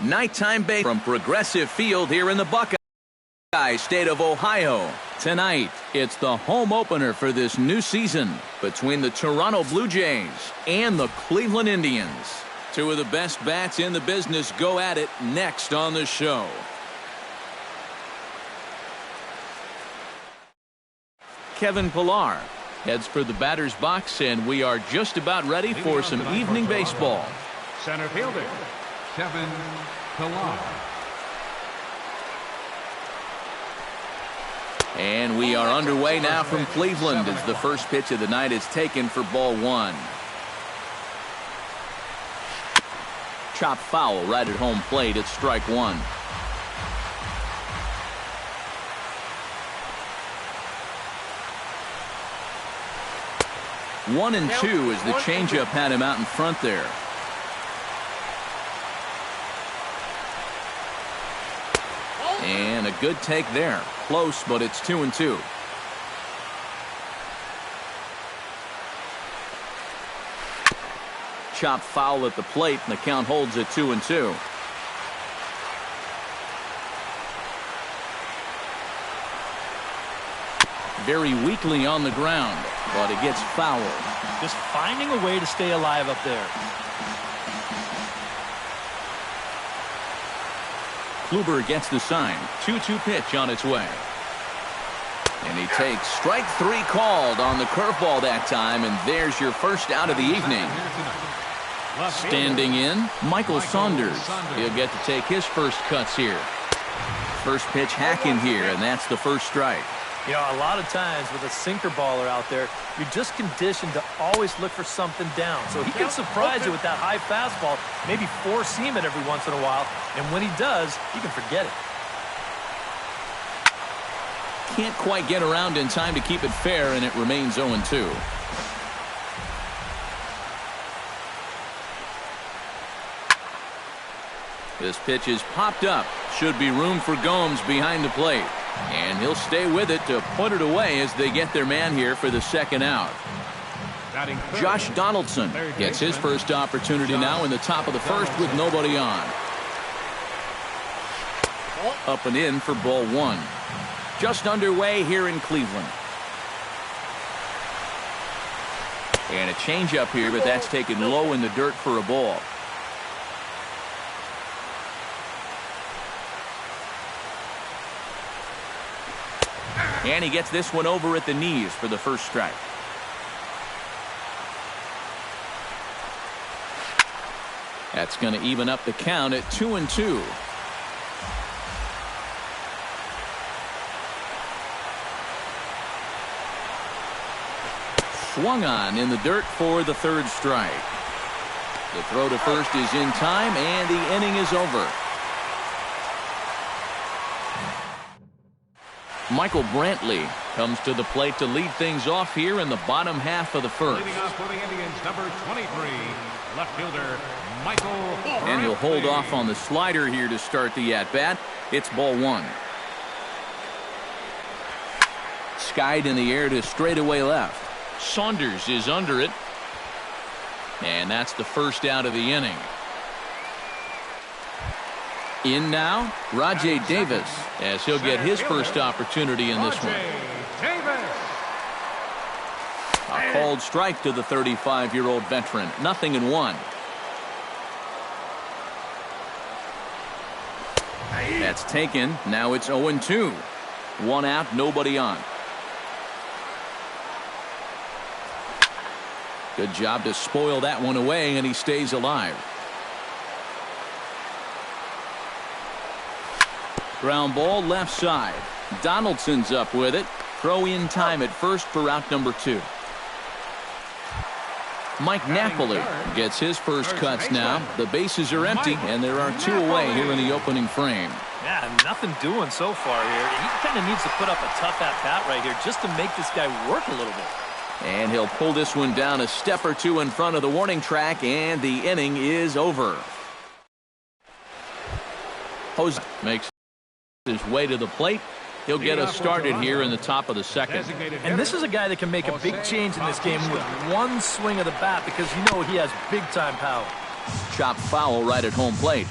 Nighttime base from Progressive Field here in the Buckeye State of Ohio. Tonight, it's the home opener for this new season between the Toronto Blue Jays and the Cleveland Indians. Two of the best bats in the business go at it next on the show. Kevin Pillar heads for the batter's box, and we are just about ready for some evening baseball. Center fielder, Kevin Pillar. And we are underway now from Cleveland as the first pitch of the night is taken for ball one. Chop foul right at home plate. It's strike one. One and two as the changeup had him out in front there. And a good take there. Close, but it's 2-2. Chop foul at the plate, and the count holds at 2-2. Very weakly on the ground, but it gets fouled. Just finding a way to stay alive up there. Kluber gets the sign. 2-2 pitch on its way. And he takes strike three called on the curveball that time, and there's your first out of the evening. Standing in, Michael Saunders. He'll get to take his first cuts here. First pitch hacking here, and that's the first strike. You know, a lot of times with a sinker baller out there, you're just conditioned to always look for something down. So he can surprise you with that high fastball, maybe four-seam it every once in a while, and when he does, you can forget it. Can't quite get around in time to keep it fair, and it remains 0-2. This pitch is popped up. Should be room for Gomes behind the plate. And he'll stay with it to put it away as they get their man here for the second out. Josh Donaldson gets his first opportunity now in the top of the first with nobody on. Up and in for ball one. Just underway here in Cleveland. And a changeup here, but that's taken low in the dirt for a ball. And he gets this one over at the knees for the first strike. That's going to even up the count at 2-2. Swung on in the dirt for the third strike. The throw to first is in time, and the inning is over. Michael Brantley comes to the plate to lead things off here in the bottom half of the first. Leading off for the Indians, number 23, left fielder Michael Brantley. And he'll hold off on the slider here to start the at-bat. It's ball one. Skied in the air to straightaway left. Saunders is under it. And that's the first out of the inning. In now, Rajay Davis, as he'll get his first opportunity in this one. A called strike to the 35-year-old veteran. 0-1. That's taken. Now it's 0-2. One out, nobody on. Good job to spoil that one away, and he stays alive. Ground ball left side. Donaldson's up with it. Throw in time at first for out number 2. Mike Napoli gets his first cuts now. The bases are empty, and there are 2 away here in the opening frame. Yeah, nothing doing so far here. He kind of needs to put up a tough at-bat right here just to make this guy work a little bit. And he'll pull this one down a step or 2 in front of the warning track, and the inning is over. Jose makes his way to the plate. He'll get us started here in the top of the second. And this is a guy that can make a big change in this game with one swing of the bat because you know he has big-time power. Chop foul right at home plate.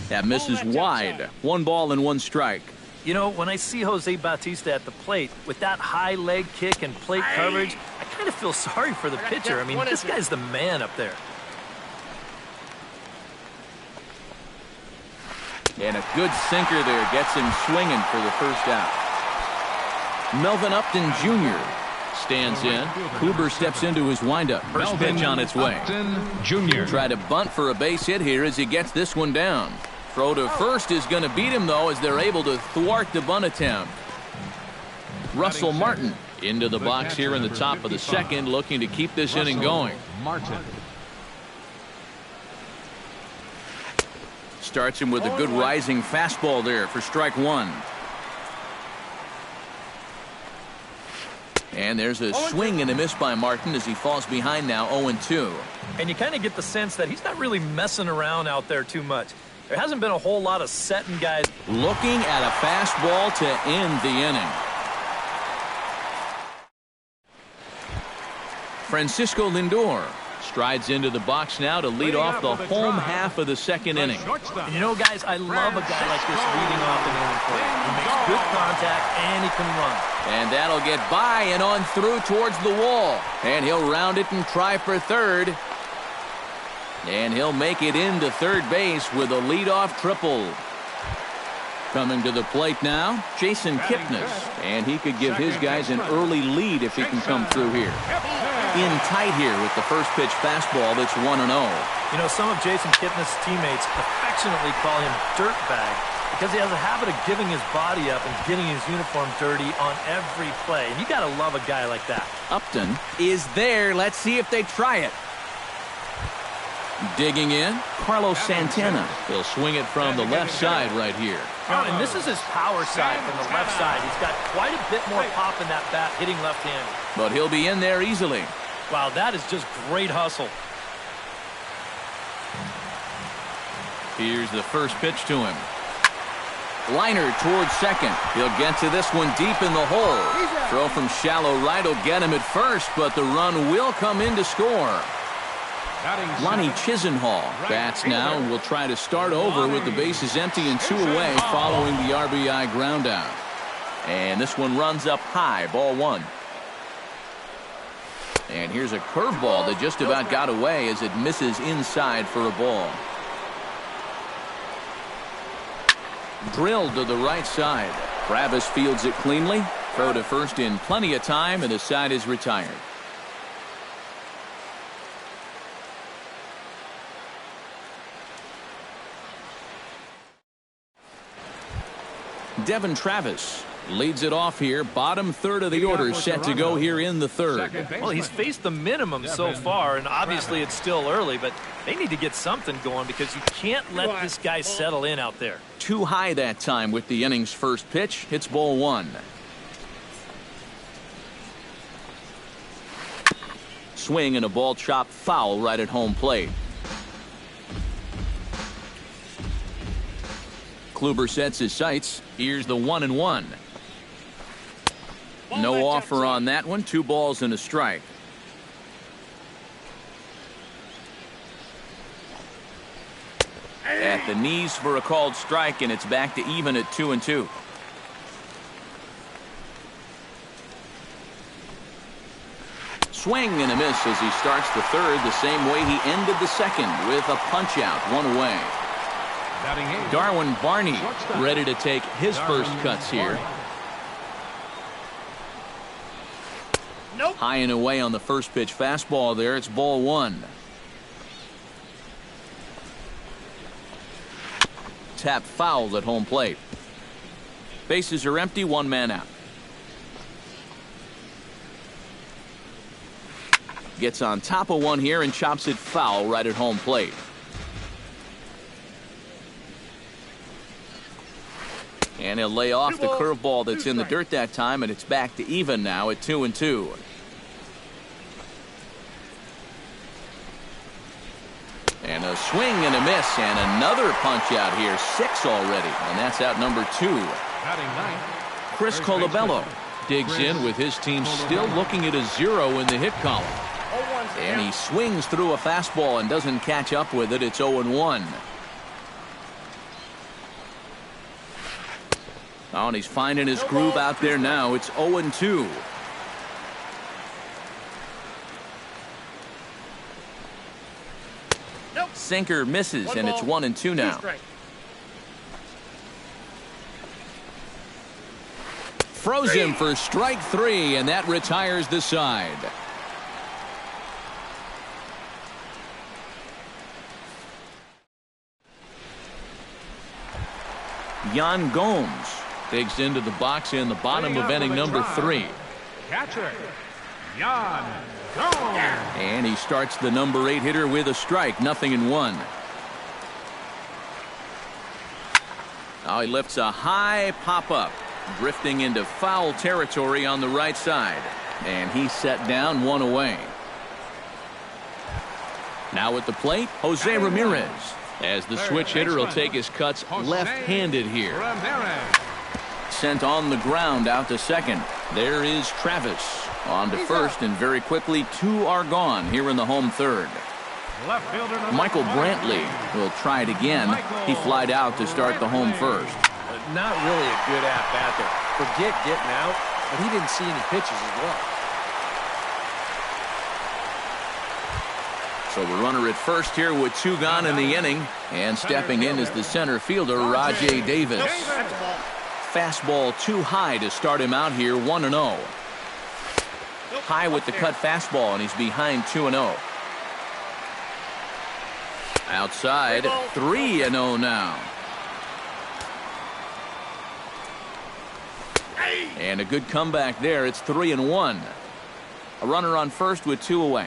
That misses wide. 1 ball and 1 strike. You know, when I see Jose Bautista at the plate with that high leg kick and plate coverage, I kind of feel sorry for the pitcher. I mean, this guy's the man up there. And a good sinker there gets him swinging for the first out. Melvin Upton Jr. stands in. Kluber steps into his windup. First pitch on its way. Jr. Try to bunt for a base hit here as he gets this one down. Throw to first is going to beat him, though, as they're able to thwart the bunt attempt. Russell Martin into the box here in the top of the second, looking to keep this inning going. Martin. Starts him with a good rising fastball there for strike 1. And there's a swing and a miss by Martin as he falls behind now 0-2. And you kind of get the sense that he's not really messing around out there too much. There hasn't been a whole lot of setting guys. Looking at a fastball to end the inning. Francisco Lindor strides into the box now to lead off the home half of the second inning. And you know, guys, I love a guy like this leading off an inning for you. He makes good contact and he can run. And that'll get by and on through towards the wall. And he'll round it and try for third. And he'll make it into third base with a leadoff triple. Coming to the plate now, Jason Kipnis. And he could give his guys an early lead if he can come through here. In tight here with the first pitch fastball that's 1-0. You know, some of Jason Kipnis' teammates affectionately call him Dirtbag because he has a habit of giving his body up and getting his uniform dirty on every play. And you got to love a guy like that. Upton is there. Let's see if they try it. Digging in, Carlos Santana. He'll swing it from the left side right here. And this is his power side from the left side. He's got quite a bit more pop in that bat hitting left-handed. But he'll be in there easily. Wow, that is just great hustle. Here's the first pitch to him. Liner towards second. He'll get to this one deep in the hole. Throw from shallow right will get him at first, but the run will come in to score. Lonnie Chisenhall bats now and will try to start over with the bases empty and 2 away following the RBI ground out. And this one runs up high, ball 1. And here's a curveball that just about got away as it misses inside for a ball. Drilled to the right side. Travis fields it cleanly. Throw to first in plenty of time, and the side is retired. Devin Travis leads it off here. Bottom third of the order set to go here in the third. Well, he's faced the minimum so far, and obviously it's still early, but they need to get something going because you can't let this guy settle in out there. Too high that time with the inning's first pitch. It's ball 1. Swing and a ball chopped foul right at home plate. Kluber sets his sights. Here's the 1-1. No offer on that one. 2 balls and a strike. At the knees for a called strike, and it's back to even at 2-2. Swing and a miss as he starts the third the same way he ended the second with a punch out, 1 away. Darwin Barney ready to take his first cuts here. High and away on the first pitch fastball there. It's ball 1. Tap fouled at home plate. Bases are empty, 1 man out. Gets on top of one here and chops it foul right at home plate. And he'll lay off the curveball that's in the dirt that time, and it's back to even now at 2-2. And a swing and a miss, and another punch out here. 6 already, and that's out number 2. Chris Colabello digs in with his team still looking at a 0 in the hit column. And he swings through a fastball and doesn't catch up with it. It's 0-1. Oh, and he's finding his groove out there now. It's 0-2. Sinker misses, and it's 1-2 now. Throws him for strike 3, and that retires the side. Yan Gomes digs into the box in the bottom of inning number 3. Catcher, Yan Gomes. And he starts the number 8 hitter with a strike, 0-1. Now he lifts a high pop-up, drifting into foul territory on the right side. And he's set down, 1 away. Now at the plate, Jose Ramirez. As the switch hitter will take his cuts left-handed here. Sent on the ground out to second. There is Travis. On to first, and very quickly 2 are gone here in the home third. Michael Brantley will try it again. He flied out to start the home first. Not really a good at-bat there. Forget getting out, but he didn't see any pitches as well. So the runner at first here with 2 gone in the inning. And stepping in is the center fielder, Rajay Davis. Fastball too high to start him out here, 1-0. High with the cut fastball, and he's behind 2-0. Outside, 3-0 now. And a good comeback there. It's 3-1. A runner on first with 2 away.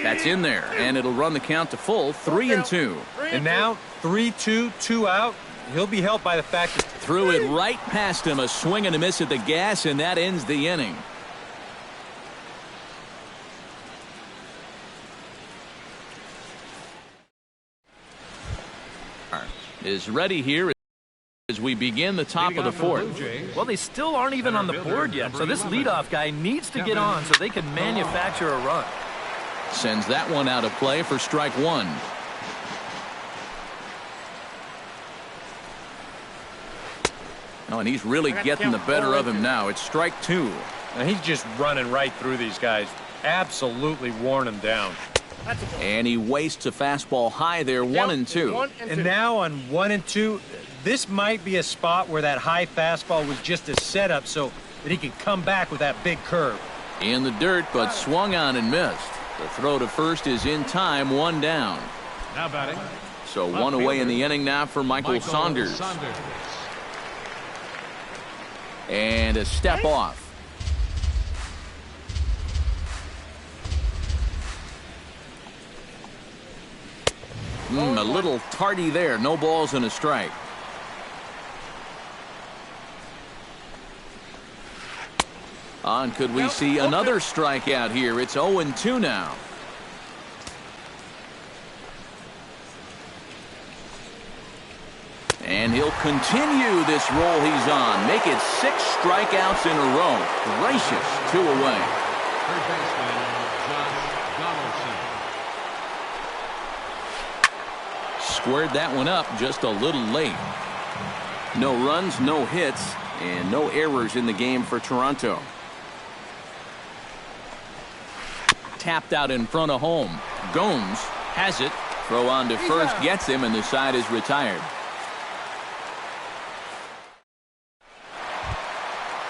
That's in there, and it'll run the count to full, 3-2. And now 3-2, 2 out. He'll be helped by the fact that threw it right past him, a swing and a miss at the gas, and that ends the inning. Is ready here as we begin the top of the 4th. Well, they still aren't even on the board yet, so this leadoff guy needs to get on so they can manufacture a run. Sends that one out of play for strike 1. Oh, and he's really getting the better of him now. It's strike 2. and he's just running right through these guys. Absolutely worn them down. And he wastes a fastball high there, 1-2. And now on 1-2, this might be a spot where that high fastball was just a setup so that he can come back with that big curve. In the dirt, but swung on and missed. The throw to first is in time, 1 down. Now batting. So 1 away in the inning now for Michael Saunders. And a step off. A little tardy there. No balls and a strike. On, could we see another strikeout here? It's 0-2 now. And he'll continue this roll he's on. Make it 6 strikeouts in a row. Gracious, 2 away. Third baseman, Josh Donaldson. Squared that one up just a little late. No runs, no hits, and no errors in the game for Toronto. Tapped out in front of home. Gomes has it. Throw on to first, gets him, and the side is retired.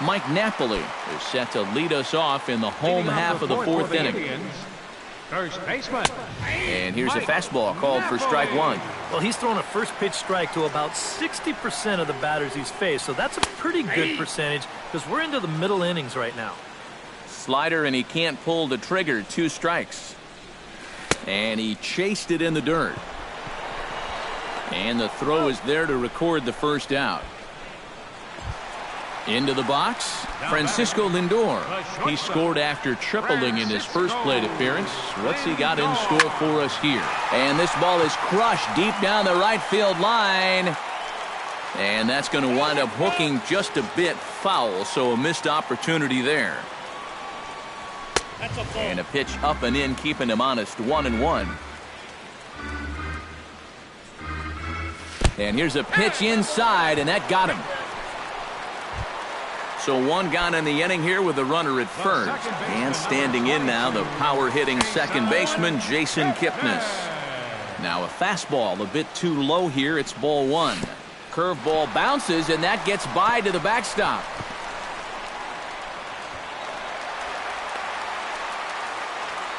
Mike Napoli is set to lead us off in the home half of the 4th inning. First baseman. And here's a fastball called for strike 1. Well, he's thrown a first pitch strike to about 60% of the batters he's faced, so that's a pretty good percentage because we're into the middle innings right now. Slider, and he can't pull the trigger. 2 strikes. And he chased it in the dirt. And the throw is there to record the first out. Into the box, Francisco Lindor. He scored after tripling in his first plate appearance. What's he got in store for us here? And this ball is crushed deep down the right field line. And that's going to wind up hooking just a bit foul, so a missed opportunity there. And a pitch up and in, keeping him honest, 1-1. And here's a pitch inside, and that got him. So one gone in the inning here with a runner at first. And standing in now, the power-hitting second baseman, Jason Kipnis. Now a fastball a bit too low here. It's ball one. Curveball bounces, and that gets by to the backstop.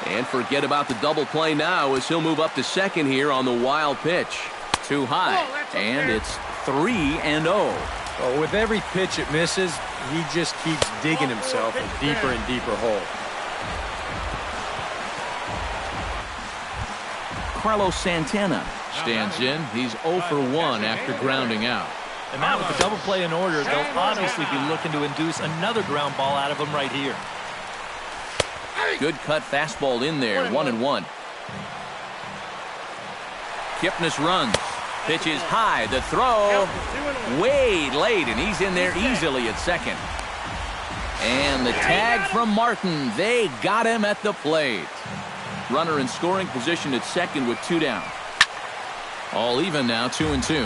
And forget about the double play now as he'll move up to second here on the wild pitch. Too high, and it's 3-0. Oh, with every pitch it misses, he just keeps digging himself a deeper and deeper hole. Carlos Santana stands in. He's 0 for 1 after grounding out. And Matt, with the double play in order, they'll obviously be looking to induce another ground ball out of him right here. Good cut fastball in there, 1-1. Kipnis runs. Pitch is high. The throw way late, and he's in there easily at second. And the tag from Martin. They got him at the plate. Runner in scoring position at second with 2 down. All even now, 2-2.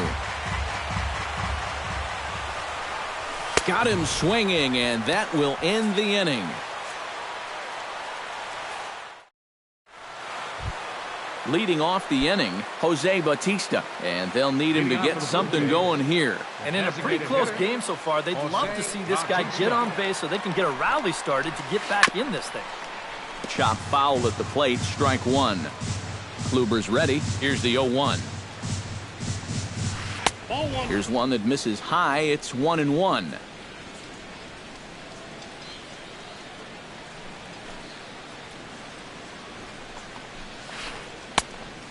Got him swinging, and that will end the inning. Leading off the inning, Jose Bautista, and they'll need him to get something going here. And in a pretty close game so far, they'd love to see this guy get on base so they can get a rally started to get back in this thing. Chop foul at the plate, strike one. Kluber's ready. Here's the 0-1. Here's one that misses high. It's 1-1.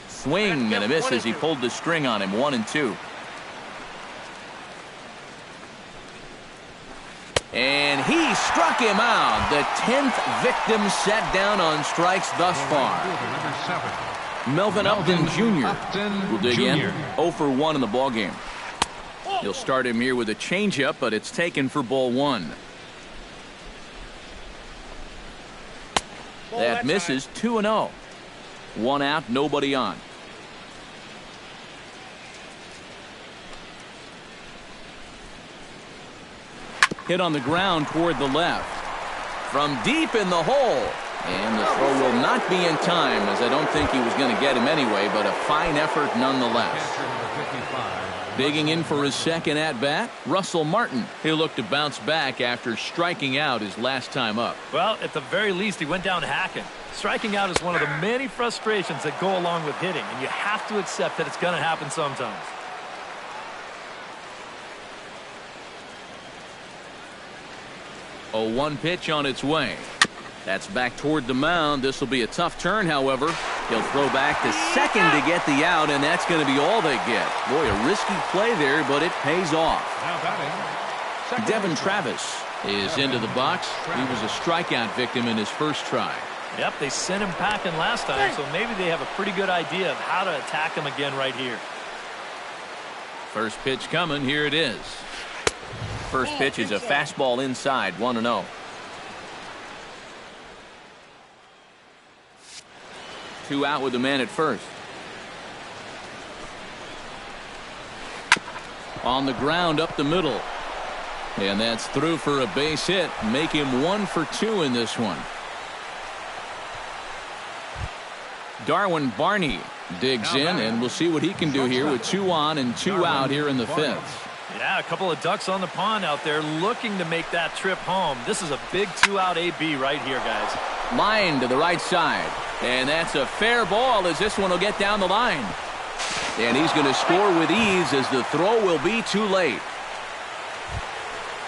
Swing and a miss as he pulled the string on him. 1-2. And he struck him out. The 10th victim set down on strikes thus far. Melvin Upton Jr. will dig in. 0 for 1 in the ballgame. He'll start him here with a changeup, but it's taken for ball one. That misses. 2-0. 1 out, nobody on. Hit on the ground toward the left. From deep in the hole. And the throw will not be in time, as I don't think he was going to get him anyway, but a fine effort nonetheless. Digging in for his second at-bat, Russell Martin. He'll look to bounce back after striking out his last time up. Well, at the very least, he went down hacking. Striking out is one of the many frustrations that go along with hitting, and you have to accept that it's going to happen sometimes. A 1 pitch on its way. That's back toward the mound. This will be a tough turn, however. He'll throw back to second to get the out, and that's going to be all they get. Boy, a risky play there, but it pays off. Devin Travis is into the box. He was a strikeout victim in his first try. Yep, they sent him packing last time, so maybe they have a pretty good idea of how to attack him again right here. First pitch coming. Here it is. First pitch is a fastball inside, 1-0. Two out with the man at first. On the ground up the middle. And that's through for a base hit. Make him 1 for 2 in this one. Darwin Barney digs in, and we'll see what he can do here with 2 on and 2 out here in the 5th. Yeah, a couple of ducks on the pond out there looking to make that trip home. This is a big 2-out AB right here, guys. Line to the right side. And that's a fair ball as this one will get down the line. And he's going to score with ease as the throw will be too late.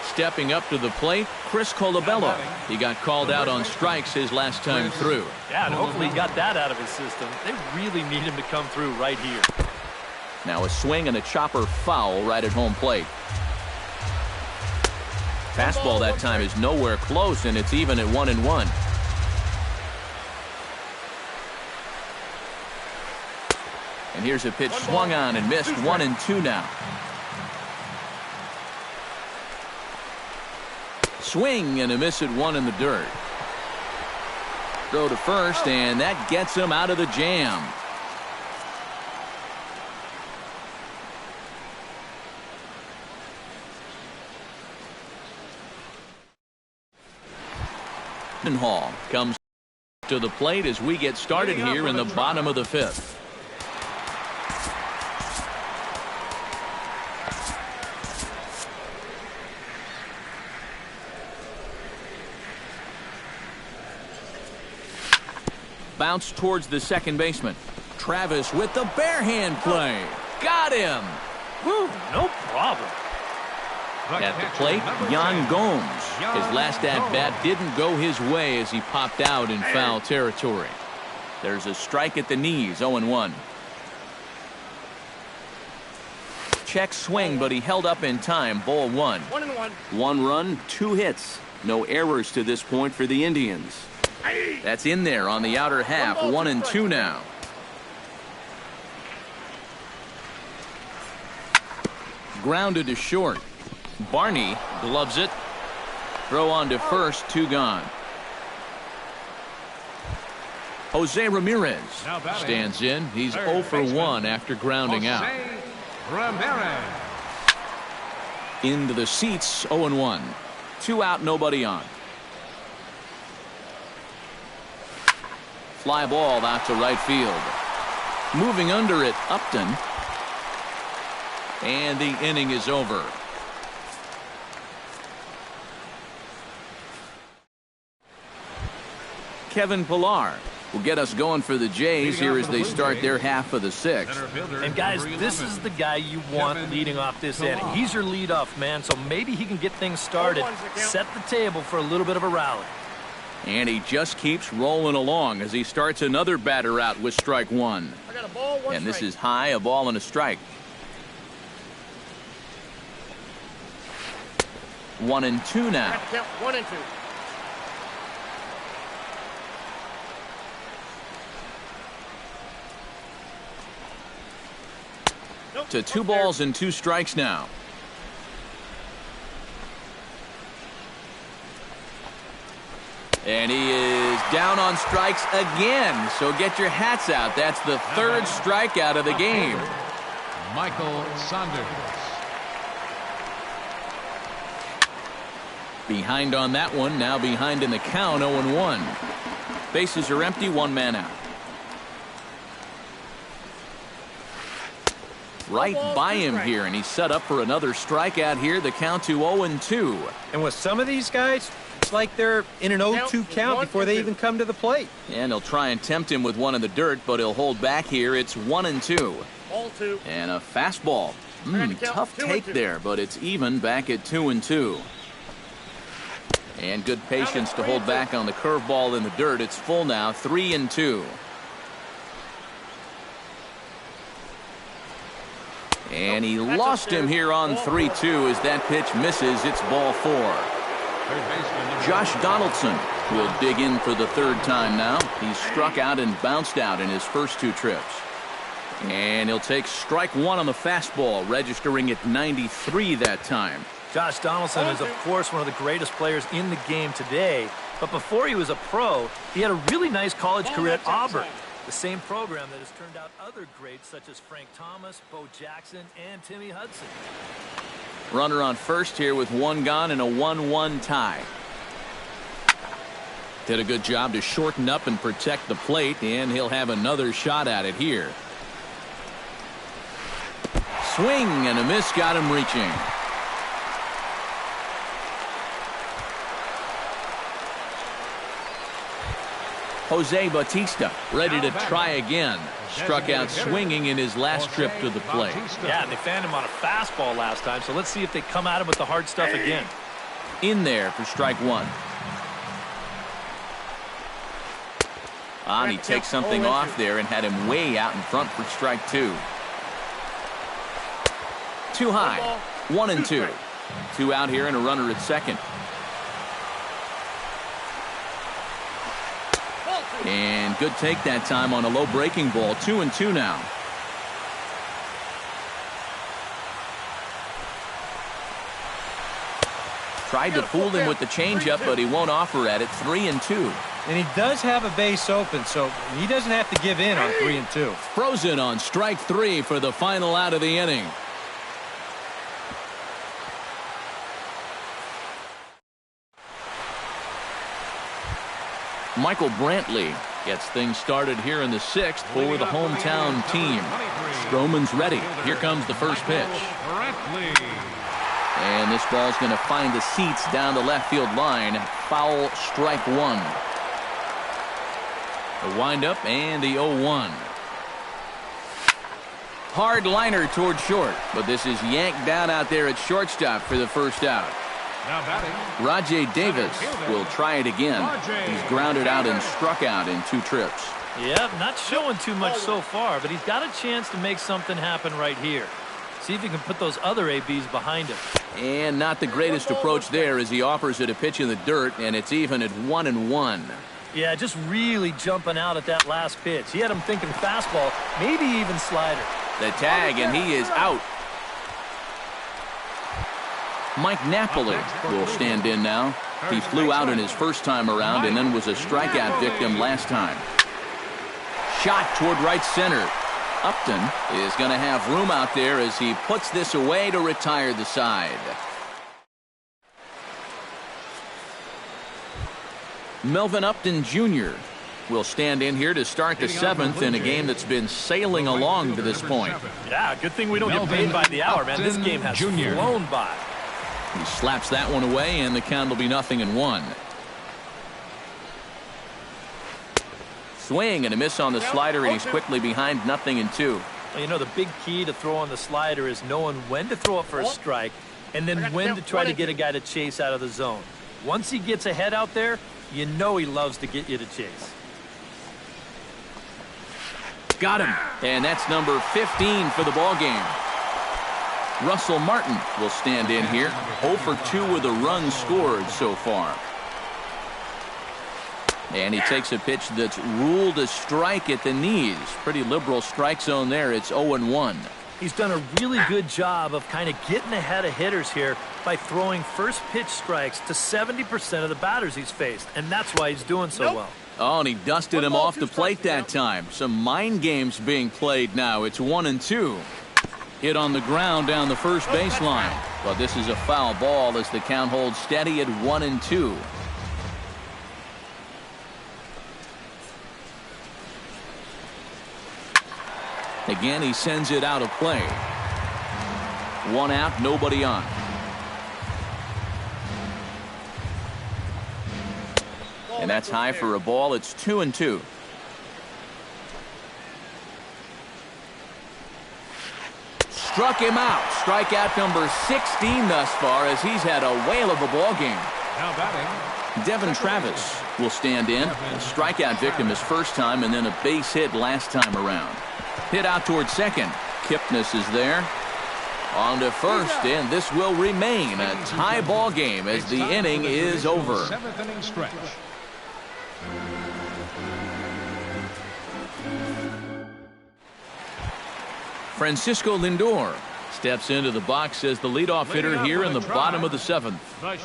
Stepping up to the plate, Chris Colabello. He got called out on strikes his last time through. Yeah, and hopefully he got that out of his system. They really need him to come through right here. Now a swing and a chopper foul right at home plate. Fastball that time is nowhere close, and it's even at 1-1. And here's a pitch swung on and missed. 1-2 now. Swing and a miss at 1 in the dirt. Throw to first, and that gets him out of the jam. Hall comes to the plate as we get started here in the bottom of the fifth. Bounce towards the second baseman. Travis with the bare hand play. Got him. Whew, no problem. At the plate, Yan Gomes. His last at-bat didn't go his way as he popped out in foul territory. There's a strike at the knees, 0-1. Check swing, but he held up in time, ball 1. 1-1. 1 run, 2 hits. No errors to this point for the Indians. That's in there on the outer half, 1-2 now. Grounded to short. Barney gloves it. Throw on to first, 2 gone. Jose Ramirez stands in. He's 0 for 1 after grounding out. Ramirez. Into the seats, 0-1. 2 out, nobody on. Fly ball out to right field. Moving under it, Upton. And the inning is over. Kevin Pillar will get us going for the Jays here as they start their half of the 6th. And guys, this is the guy you want leading off this inning. He's your leadoff man, so maybe he can get things started, set the table for a little bit of a rally. And he just keeps rolling along as he starts another batter out with strike 1. I got a ball, 1 And this strike. is high, a ball and a strike. 1-2 now. Count 1-2. To 2 balls and 2 strikes now. And he is down on strikes again. So get your hats out. That's the 3rd strikeout of the game. Michael Saunders. Behind on that one. Now behind in the count, 0-1. Bases are empty, 1 man out. Right by him here, and he's set up for another strikeout here. The count to 0-2. And with some of these guys, it's like they're in an 0-2 count before they even come to the plate. And he'll try and tempt him with one in the dirt, but he'll hold back here. It's 1-2. Ball 2. And a fastball. Tough take there, but it's even back at 2-2. And good patience to hold back on the curveball in the dirt. It's full now, 3-2. And he lost him here on 3-2 as that pitch misses. It's ball 4. Josh Donaldson will dig in for the 3rd time now. He's struck out and bounced out in his first 2 trips. And he'll take strike 1 on the fastball, registering at 93 that time. Josh Donaldson is, of course, one of the greatest players in the game today. But before he was a pro, he had a really nice college career at Auburn. The same program that has turned out other greats such as Frank Thomas, Bo Jackson, and Timmy Hudson. Runner on first here with 1 gone and a 1-1 tie. Did a good job to shorten up and protect the plate, and he'll have another shot at it here. Swing and a miss, got him reaching. Jose Bautista ready to try again. Struck out swinging in his last trip to the plate. Yeah, they found him on a fastball last time, so let's see if they come at him with the hard stuff again. In there for strike 1. And he takes something off there and had him way out in front for strike 2. Too high. 1-2. 2 out here and a runner at second. And good take that time on a low breaking ball. 2-2 now. Tried to fool him with the changeup, but he won't offer at it. 3-2. And he does have a base open, so he doesn't have to give in on 3-2. Frozen on strike 3 for the final out of the inning. Michael Brantley gets things started here in the 6th for the hometown team. Stroman's ready. Here comes the first pitch. And this ball's going to find the seats down the left field line. Foul, strike one. The windup and the 0-1. Hard liner toward short, but this is yanked down out there at shortstop for the first out. Now batting, Rajay Davis will try it again. He's grounded out and struck out in 2 trips. Yeah, not showing too much so far, but he's got a chance to make something happen right here. See if he can put those other ABs behind him. And not the greatest approach there as he offers it a pitch in the dirt, and it's even at 1-1. Yeah, just really jumping out at that last pitch. He had him thinking fastball, maybe even slider. The tag, and he is out. Mike Napoli will stand in now. He flew out in his first time around and then was a strikeout victim last time. Shot toward right center. Upton is going to have room out there as he puts this away to retire the side. Melvin Upton Jr. will stand in here to start the 7th in a game that's been sailing along to this point. Yeah, good thing we don't get paid by the hour, man. This game has flown by. He slaps that one away, and the count will be 0-1. Swing and a miss on the slider, and he's quickly behind 0-2. Well, you know, the big key to throw on the slider is knowing when to throw it for a strike and then when to try to get a guy to chase out of the zone. Once he gets ahead out there, you know he loves to get you to chase. Got him. And that's number 15 for the ball game. Russell Martin will stand in here. 0 for 2 with a run scored so far. And he takes a pitch that's ruled a strike at the knees. Pretty liberal strike zone there. It's 0-1. He's done a really good job of kind of getting ahead of hitters here by throwing first pitch strikes to 70% of the batters he's faced. And that's why he's doing so well. Oh, and he dusted him off the plate that time. Some mind games being played now. It's 1-2. Hit on the ground down the first baseline. But this is a foul ball as the count holds steady at 1-2. Again, he sends it out of play. 1 out, nobody on. And that's high for a ball. It's 2-2. Struck him out. Strikeout number 16 thus far as he's had a whale of a ball game. now batting, Devin Travis will stand in. A strikeout victim his first time and then a base hit last time around. Hit out toward second. Kipnis is there. On to first, and this will remain a tie ball game as the inning is over. 7th inning stretch. Francisco Lindor steps into the box as the leadoff hitter here in the bottom of the 7th.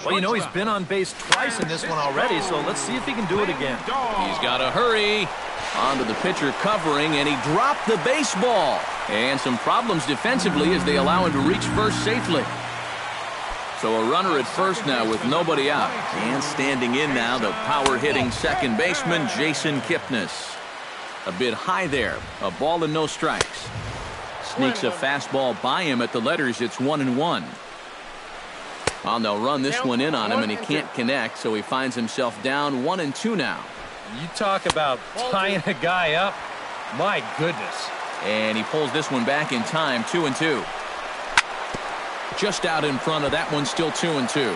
Well, you know, he's been on base twice in this one already, so let's see if he can do it again. He's got to hurry. Onto the pitcher covering, and he dropped the baseball. And some problems defensively as they allow him to reach first safely. So a runner at first now with nobody out. And standing in now, the power-hitting second baseman, Jason Kipnis. A bit high there. A ball and no strikes. Sneaks a fastball by him at the letters. It's 1-1. Well, they'll run this one in on him, and he can't connect, so he finds himself down 1-2 now. You talk about tying a guy up. My goodness. And he pulls this one back in time, 2-2. Just out in front of that one, still 2-2.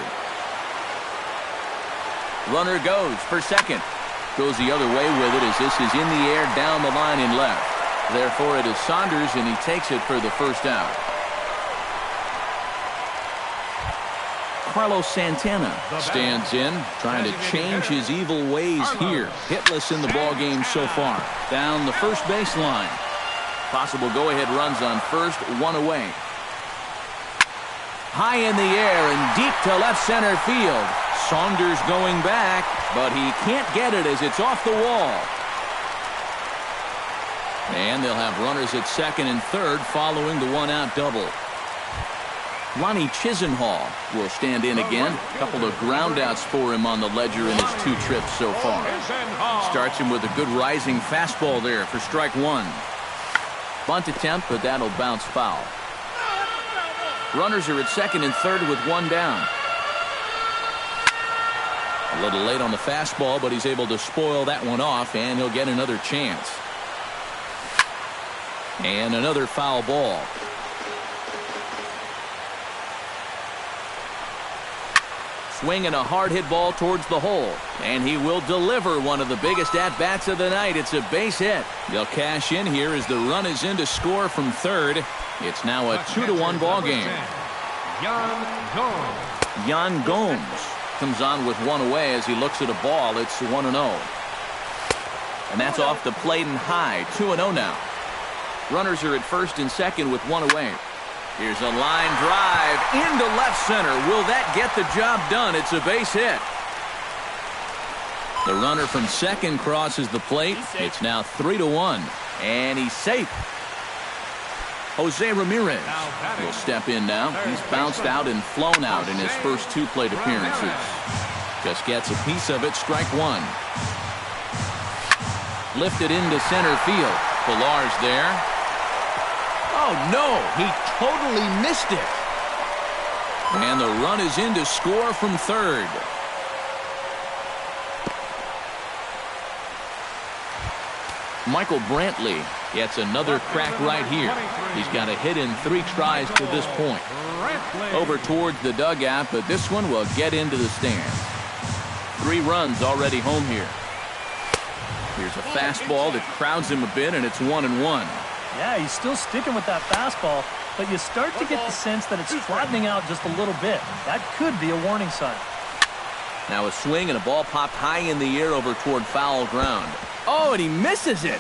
Runner goes for second. Goes the other way with it as this is in the air down the line in left. Therefore, it is Saunders, and he takes it for the first out. Carlos Santana stands in, trying to change his evil ways here. Hitless in the ballgame so far. Down the first baseline. Possible go-ahead runs on first, one away. High in the air and deep to left center field. Saunders going back, but he can't get it as it's off the wall. And they'll have runners at second and third following the one-out double. Lonnie Chisenhall will stand in again. A couple of groundouts for him on the ledger in his 2 trips so far. Starts him with a good rising fastball there for strike 1. Bunt attempt, but that'll bounce foul. Runners are at second and third with 1 down. A little late on the fastball, but he's able to spoil that one off, and he'll get another chance. And another foul ball. Swinging a hard hit ball towards the hole, and he will deliver one of the biggest at-bats of the night. It's a base hit. They'll cash in here as the run is in to score from third. It's now a 2-1 ball game. Yan Gomes comes on with 1 away as he looks at a ball. It's 1-0. And that's off the plate and high. 2-0 now. Runners are at first and second with 1 away. Here's a line drive into left center. Will that get the job done? It's a base hit. The runner from second crosses the plate. It's now 3-1. And he's safe. Jose Ramirez will step in now. He's bounced out and flown out in his first 2 plate appearances. Just gets a piece of it. Strike 1. Lifted into center field. Pilar's there. Oh, no, he totally missed it. And the run is in to score from third. Michael Brantley gets another crack right here. He's got a hit in 3 tries to this point. Over towards the dugout, but this one will get into the stands. 3 runs already home here. Here's a fastball that crowds him a bit, and it's 1-1. Yeah, he's still sticking with that fastball, but you start to get the sense that it's flattening out just a little bit. That could be a warning sign. Now a swing and a ball popped high in the air over toward foul ground. Oh, and he misses it.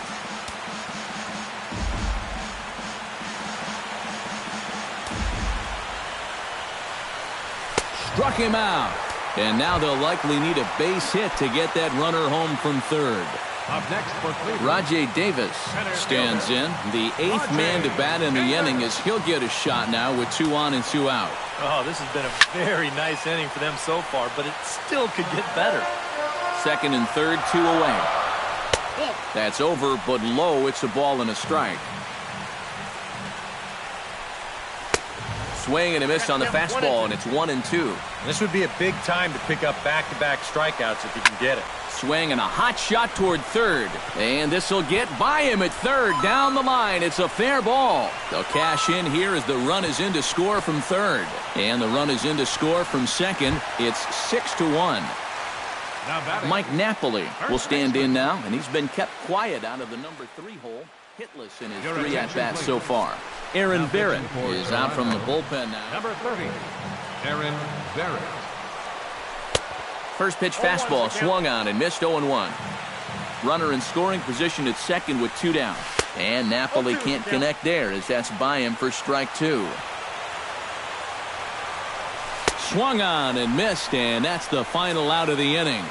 Struck him out. And now they'll likely need a base hit to get that runner home from third. Up next for Cleveland, Rajay Davis stands in. The 8th man to bat in the inning as he'll get a shot now with 2 on and 2 out. Oh, this has been a very nice inning for them so far, but it still could get better. Second and third, 2 away. That's over, but low. It's a ball and a strike. Swing and a miss on the fastball, and it's 1-2. This would be a big time to pick up back-to-back strikeouts if you can get it. Swing and a hot shot toward third. And this will get by him at third. Down the line. It's a fair ball. They'll cash in here as the run is in to score from third. And the run is in to score from second. It's 6-1. Mike Napoli will stand in now, and he's been kept quiet out of the number 3 hole. Hitless in his 3 at-bats so far. Aaron Barrett is out from the bullpen now. number 30, Aaron Barrett. First pitch fastball swung on and missed 0-1. Runner in scoring position at second with 2 down. And Napoli can't connect there as that's by him for strike 2. Swung on and missed, and that's the final out of the inning.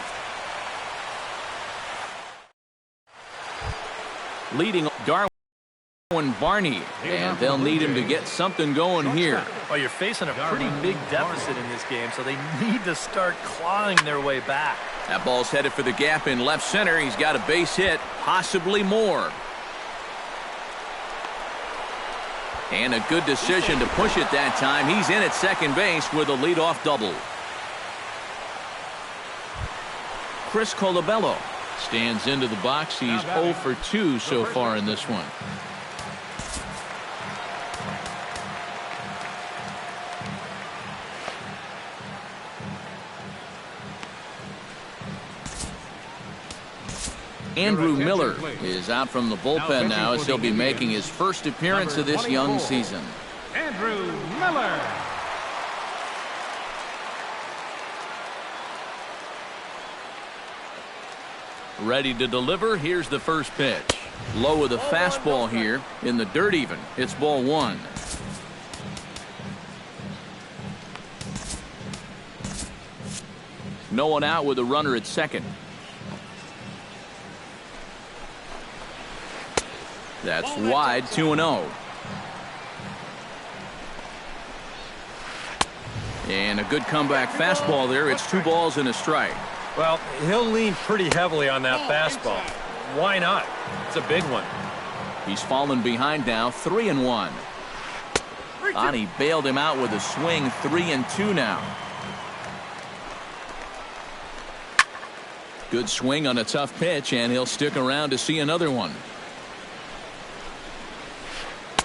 Leading Darwin Barney, and they'll need him to get something going here. Well, you're facing a pretty big deficit in this game, so they need to start clawing their way back. That ball's headed for the gap in left center. He's got a base hit, possibly more. And a good decision to push it that time. He's in at second base with a leadoff double. Chris Colabello stands into the box. He's 0 for 2 so far in this one. Andrew Miller is out from the bullpen now as he'll be making his first appearance of this young season. Andrew Miller. Ready to deliver. Here's the first pitch. Low with a fastball here in the dirt even. It's ball 1. No one out with a runner at second. That's wide, 2-0. And a good comeback fastball there. It's 2 balls and a strike. Well, he'll lean pretty heavily on that fastball. Why not? It's a big one. He's fallen behind now, 3-1. And he bailed him out with a swing, 3-2 now. Good swing on a tough pitch, and he'll stick around to see another one.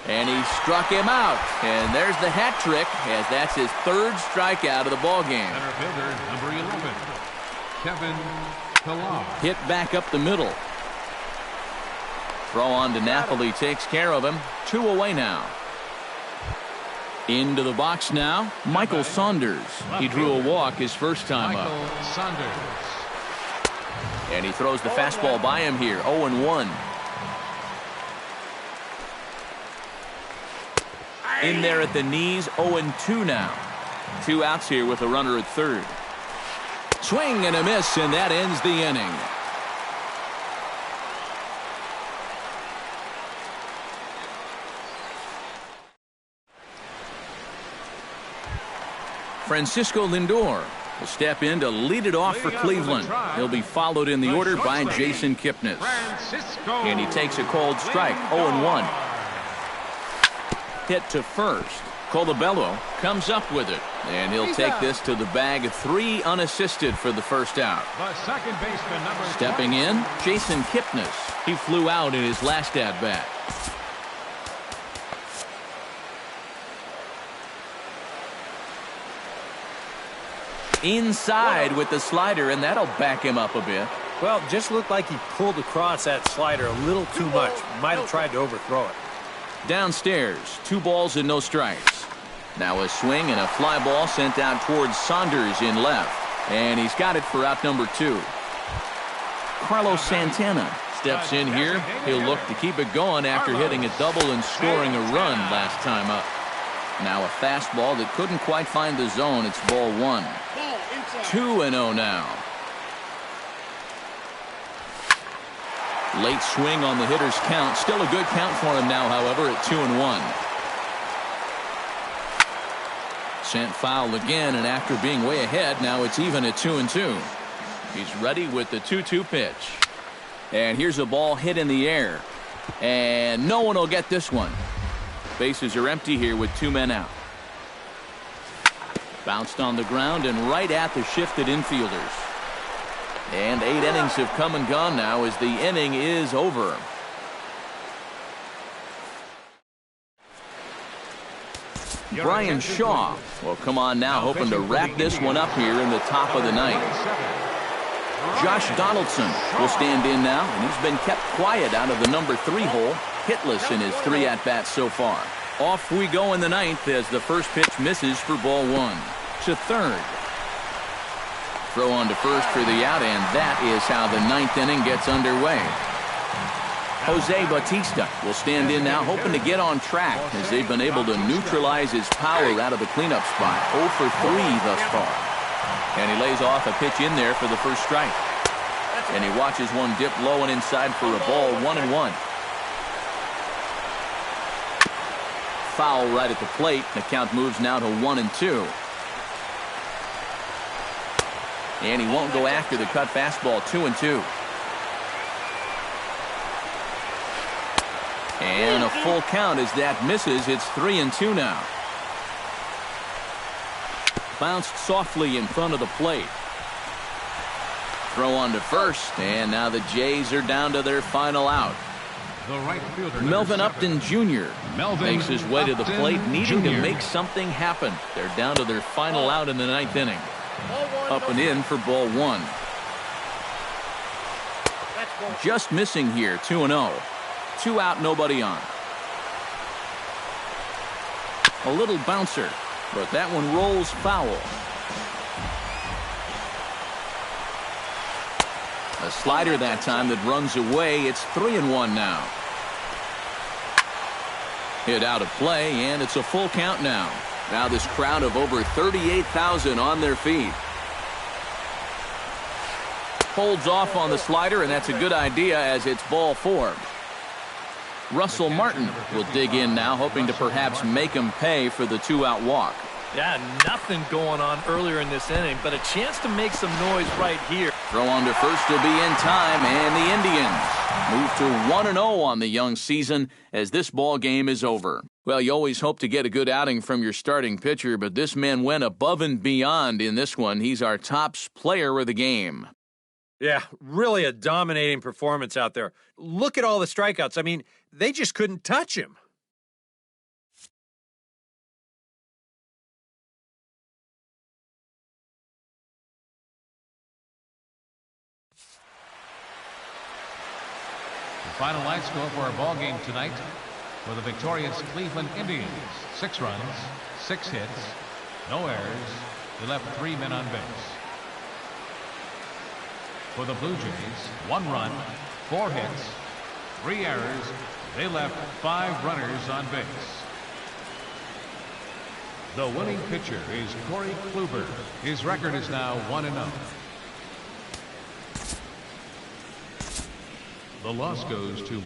And he struck him out. And there's the hat trick, as that's his 3rd strikeout of the ballgame. Center fielder, number 11, Kevin Pillar. Hit back up the middle. Throw on to Napoli takes care of him. 2 away now. Into the box now, Michael Saunders. He drew a walk his first time up. Michael Saunders. And he throws the fastball by him here, 0-1. In there at the knees, 0-2 now. 2 outs here with a runner at 3rd. Swing and a miss, and that ends the inning. Francisco Lindor will step in to lead it off for Cleveland. He'll be followed in the order by Jason Kipnis. And he takes a cold strike, 0-1. Hit to first. Colabello comes up with it, and he'll take this to the bag. 3 unassisted for the first out. The second baseman, number Stepping in, Jason Kipnis. He flew out in his last at-bat. Inside with the slider, and that'll back him up a bit. Well, just looked like he pulled across that slider a little too much. Might have tried to overthrow it. Downstairs, 2 balls and no strikes. Now a swing and a fly ball sent out towards Saunders in left. And he's got it for out number 2. Carlos Santana steps in here. He'll look to keep it going after hitting a double and scoring a run last time up. Now a fastball that couldn't quite find the zone. It's ball 1. 2-0 now. Late swing on the hitter's count. Still a good count for him now, however, at 2-1. Sent foul again, and after being way ahead, now it's even at 2-2. He's ready with the 2-2 pitch. And here's a ball hit in the air. And no one will get this one. Bases are empty here with 2 men out. Bounced on the ground and right at the shifted infielders. And 8 innings have come and gone now as the inning is over. Brian Shaw will come on now, hoping to wrap this one up here in the top of the 9th. Josh Donaldson will stand in now, and he's been kept quiet out of the number 3 hole, hitless in his 3 at-bats so far. Off we go in the 9th as the first pitch misses for ball 1. To 3rd. Throw on to first for the out, and that is how the 9th inning gets underway. Jose Bautista will stand in now, hoping to get on track as they've been able to neutralize his power out of the cleanup spot. 0 for 3 thus far. And he lays off a pitch in there for the first strike. And he watches one dip low and inside for a ball, 1-1. Foul right at the plate. The count moves now to 1-2. And he won't go after the cut fastball, 2-2. And a full count as that misses. It's 3-2 now. Bounced softly in front of the plate. Throw on to first, and now the Jays are down to their final out. The right fielder, Melvin Upton Jr. makes his way to the plate, needing Jr. to make something happen. They're down to their final out in the 9th inning. Up and in for ball 1. Just missing here, 2-0. 2 out, nobody on. A little bouncer, but that one rolls foul. A slider that time that runs away. It's 3-1 now. Hit out of play, and it's a full count now. Now this crowd of over 38,000 on their feet. Holds off on the slider, and that's a good idea as it's ball 4. Russell Martin will dig in now, hoping to perhaps make him pay for the 2-out walk. Yeah, nothing going on earlier in this inning, but a chance to make some noise right here. Throw on to first will be in time, and the Indians move to 1-0 on the young season as this ball game is over. Well, you always hope to get a good outing from your starting pitcher, but this man went above and beyond in this one. He's our top player of the game. Yeah, really a dominating performance out there. Look at all the strikeouts. I mean, they just couldn't touch him. The final line score for our ball game tonight for the victorious Cleveland Indians: 6 runs, 6 hits, no errors. They left 3 men on base. For the Blue Jays, 1 run, 4 hits, 3 errors. They left 5 runners on base. The winning pitcher is Corey Kluber. His record is now 1-0. The loss goes to